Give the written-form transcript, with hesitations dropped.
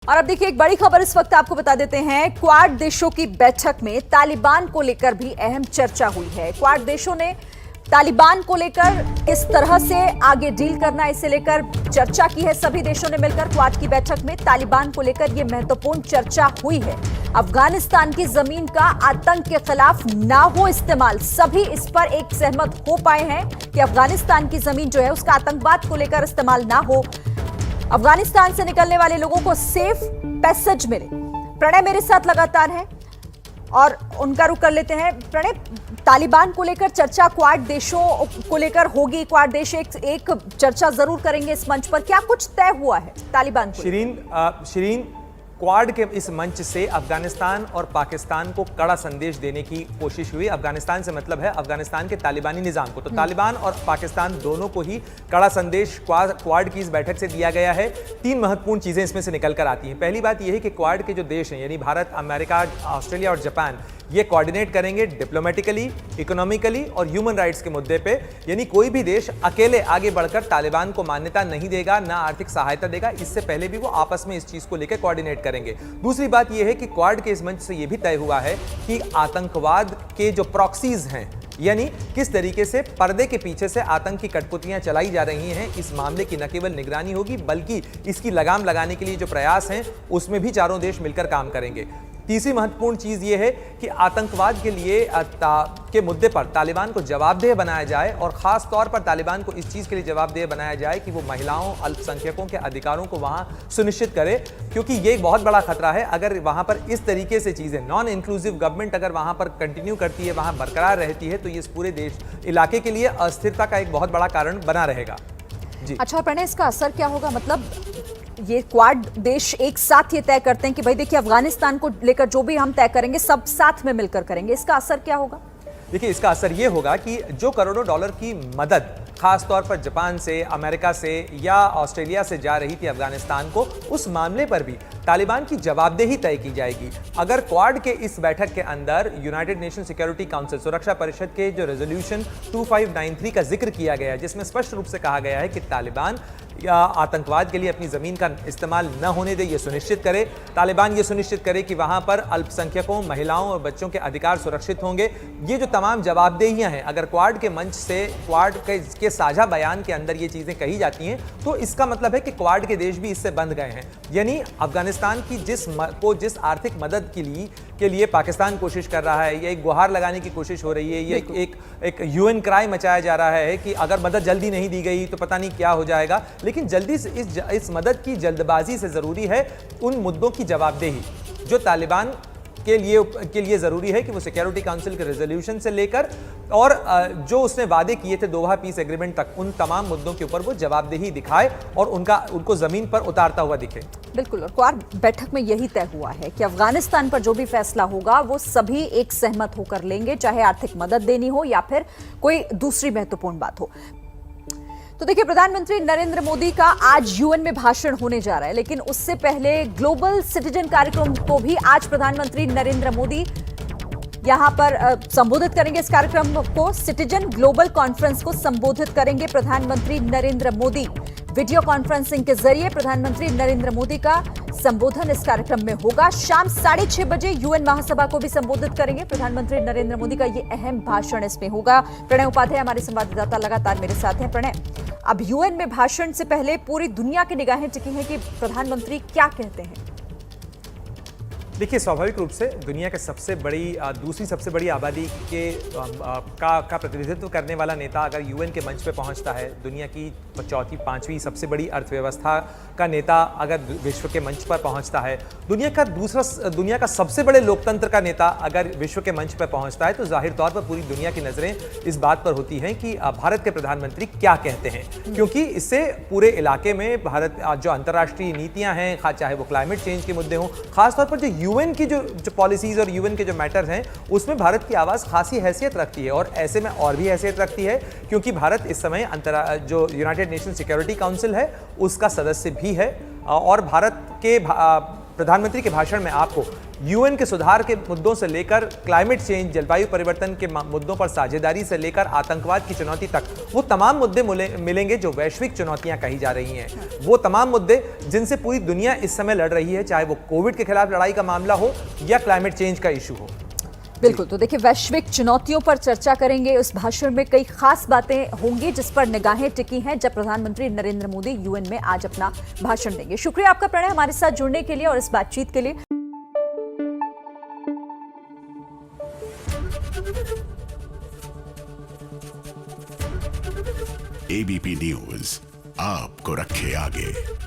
और अब देखिए एक बड़ी खबर इस वक्त आपको बता देते हैं। क्वाड देशों की बैठक में तालिबान को लेकर भी अहम चर्चा हुई है। क्वाड देशों ने तालिबान को लेकर किस तरह से आगे डील करना है इसे लेकर चर्चा की है। सभी देशों ने मिलकर क्वाड की बैठक में तालिबान को लेकर यह महत्वपूर्ण चर्चा हुई है। अफगानिस्तान की जमीन का आतंक के खिलाफ ना हो इस्तेमाल, सभी इस पर एक सहमत हो पाए हैं कि अफगानिस्तान की जमीन जो है उसका आतंकवाद को लेकर इस्तेमाल ना हो। अफगानिस्तान से निकलने वाले लोगों को सेफ पैसेज मिले। प्रणय मेरे साथ लगातार है और उनका रुख कर लेते हैं। प्रणय, तालिबान को लेकर चर्चा क्वाड देशों को लेकर होगी। क्वाड देश एक चर्चा जरूर करेंगे इस मंच पर। क्या कुछ तय हुआ है तालिबान को? शिरीन, क्वाड के इस मंच से अफगानिस्तान और पाकिस्तान को कड़ा संदेश देने की कोशिश हुई। अफगानिस्तान से मतलब है अफगानिस्तान के तालिबानी निजाम को। तो तालिबान और पाकिस्तान दोनों को ही कड़ा संदेश क्वाड की इस बैठक से दिया गया है। तीन महत्वपूर्ण चीजें इसमें से निकल कर आती हैं। पहली बात यह है कि क्वाड के जो देश हैं यानी भारत, अमेरिका, ऑस्ट्रेलिया और जापान, ये कोऑर्डिनेट करेंगे डिप्लोमेटिकली, इकोनॉमिकली और ह्यूमन राइट्स के मुद्दे पे। यानी कोई भी देश अकेले आगे बढ़कर तालिबान को मान्यता नहीं देगा, ना आर्थिक सहायता देगा। इससे पहले भी वो आपस में इस चीज को लेकर कोऑर्डिनेट करेंगे। दूसरी बात यह है कि क्वाड के इस मंच से यह भी तय हुआ है कि आतंकवाद के जो प्रॉक्सीज हैं, यानी किस तरीके से पर्दे के पीछे से आतंक की कठपुतलियां चलाई जा रही हैं, इस मामले की न केवल निगरानी होगी बल्कि इसकी लगाम लगाने के लिए जो प्रयास हैं उसमें भी चारों देश मिलकर काम करेंगे। तीसरी महत्वपूर्ण चीज यह है कि आतंकवाद के लिए के मुद्दे पर तालिबान को जवाबदेह बनाया जाए और खास तौर पर तालिबान को इस चीज के लिए जवाबदेह बनाया जाए कि वो महिलाओं, अल्पसंख्यकों के अधिकारों को वहां सुनिश्चित करे, क्योंकि ये एक बहुत बड़ा खतरा है। अगर वहां पर इस तरीके से चीजें, नॉन इंक्लूसिव गवर्नमेंट अगर वहां पर कंटिन्यू करती है, वहां बरकरार रहती है, तो ये इस पूरे देश इलाके के लिए अस्थिरता का एक बहुत बड़ा कारण बना रहेगा। जी अच्छा प्रणय, इसका असर क्या होगा? मतलब ये क्वाड देश एक साथ ये तय करते हैं कि भाई देखिए अफगानिस्तान को लेकर जो भी हम तय करेंगे सब साथ में मिलकर करेंगे, इसका असर क्या होगा? देखिए, इसका असर ये होगा कि जो करोड़ों डॉलर की मदद खास तौर पर जापान से, अमेरिका से या ऑस्ट्रेलिया से जा रही थी अफगानिस्तान को, उस मामले पर भी तालिबान की जवाबदेही तय की जाएगी। अगर क्वाड के इस बैठक के अंदर यूनाइटेड नेशन सिक्योरिटी काउंसिल, सुरक्षा परिषद के जो रेजोल्यूशन 2593 का जिक्र किया गया है, जिसमें स्पष्ट रूप से कहा गया है कि तालिबान या आतंकवाद के लिए अपनी जमीन का इस्तेमाल न होने दे, ये सुनिश्चित करे। तालिबान ये सुनिश्चित करे कि वहां पर अल्पसंख्यकों, महिलाओं और बच्चों के अधिकार सुरक्षित होंगे। ये जो तमाम जवाबदेहियां हैं, अगर क्वाड के मंच से, क्वाड के साझा बयान के अंदर ये चीजें कही जाती हैं, तो इसका मतलब है कि क्वाड के देश भी इससे बंध गए हैं। यानी अफगानिस्तान की जिस आर्थिक मदद के लिए पाकिस्तान कोशिश कर रहा है, ये एक गुहार लगाने की कोशिश हो रही है, ये एक यूएन क्राई मचाया जा रहा है कि अगर मदद जल्दी नहीं दी गई तो पता नहीं क्या हो जाएगा। लेकिन जल्दी से इस मदद की जल्दबाजी से जरूरी है उन मुद्दों की जवाबदेही जो तालिबान के लिए जरूरी है कि वो सिक्योरिटी काउंसिल के रेजोल्यूशन से लेकर और जो उसने वादे किए थे दोहा पीस एग्रीमेंट तक, उन तमाम मुद्दों के ऊपर वो जवाबदेही दिखाए और उनको जमीन पर उतारता हुआ दिखे। बिल्कुल, और क्वाड बैठक में यही तय हुआ है कि अफगानिस्तान पर जो भी फैसला होगा वो सभी एक सहमत होकर लेंगे, चाहे आर्थिक मदद देनी हो या फिर कोई दूसरी महत्वपूर्ण बात हो। तो देखिए, प्रधानमंत्री नरेंद्र मोदी का आज यूएन में भाषण होने जा रहा है, लेकिन उससे पहले ग्लोबल सिटीजन कार्यक्रम को भी आज प्रधानमंत्री नरेंद्र मोदी यहां पर संबोधित करेंगे। इस कार्यक्रम को सिटीजन ग्लोबल कॉन्फ्रेंस को संबोधित करेंगे प्रधानमंत्री नरेंद्र मोदी। वीडियो कॉन्फ्रेंसिंग के जरिए प्रधानमंत्री नरेंद्र मोदी का संबोधन इस कार्यक्रम में होगा। शाम 6:30 बजे यूएन महासभा को भी संबोधित करेंगे प्रधानमंत्री नरेंद्र मोदी का ये अहम भाषण इसमें होगा। प्रणय उपाध्याय हमारे संवाददाता लगातार मेरे साथ हैं। प्रणय, अब यूएन में भाषण से पहले पूरी दुनिया की निगाहें टिकी हैं कि प्रधानमंत्री क्या कहते हैं। देखिए, स्वाभाविक रूप से दुनिया के दूसरी सबसे बड़ी आबादी का प्रतिनिधित्व करने वाला नेता अगर यूएन के मंच पे पहुंचता है, दुनिया की चौथी, पांचवी सबसे बड़ी अर्थव्यवस्था का नेता अगर विश्व के मंच पर पहुंचता है, दुनिया का सबसे बड़े लोकतंत्र का नेता अगर विश्व के मंच पर पहुंचता है, तो जाहिर तौर पर पूरी दुनिया की नजरें इस बात पर होती हैं कि भारत के प्रधानमंत्री क्या कहते हैं, क्योंकि इससे पूरे इलाके में भारत जो अंतर्राष्ट्रीय नीतियां हैं, चाहे वो क्लाइमेट चेंज के मुद्दे हों, खासतौर पर जो यूएन की जो पॉलिसीज और यूएन के जो मैटर्स हैं, उसमें भारत की आवाज खासी हैसियत रखती है और ऐसे में और भी हैसियत रखती है क्योंकि भारत इस समय जो यूनाइटेड नेशन सिक्योरिटी काउंसिल है उसका सदस्य भी है। और भारत के प्रधानमंत्री के भाषण में आपको यूएन के सुधार के मुद्दों से लेकर क्लाइमेट चेंज, जलवायु परिवर्तन के मुद्दों पर साझेदारी से लेकर आतंकवाद की चुनौती तक वो तमाम मुद्दे मिलेंगे जो वैश्विक चुनौतियां कही जा रही हैं। वो तमाम मुद्दे जिनसे पूरी दुनिया इस समय लड़ रही है, चाहे वो कोविड के खिलाफ लड़ाई का मामला हो या क्लाइमेट चेंज का इशू हो। बिल्कुल, तो देखिए वैश्विक चुनौतियों पर चर्चा करेंगे। उस भाषण में कई खास बातें होंगी जिस पर निगाहें टिकी हैं जब प्रधानमंत्री नरेंद्र मोदी यूएन में आज अपना भाषण देंगे। शुक्रिया आपका प्रणय हमारे साथ जुड़ने के लिए और इस बातचीत के लिए। एबीपी न्यूज आपको रखे आगे।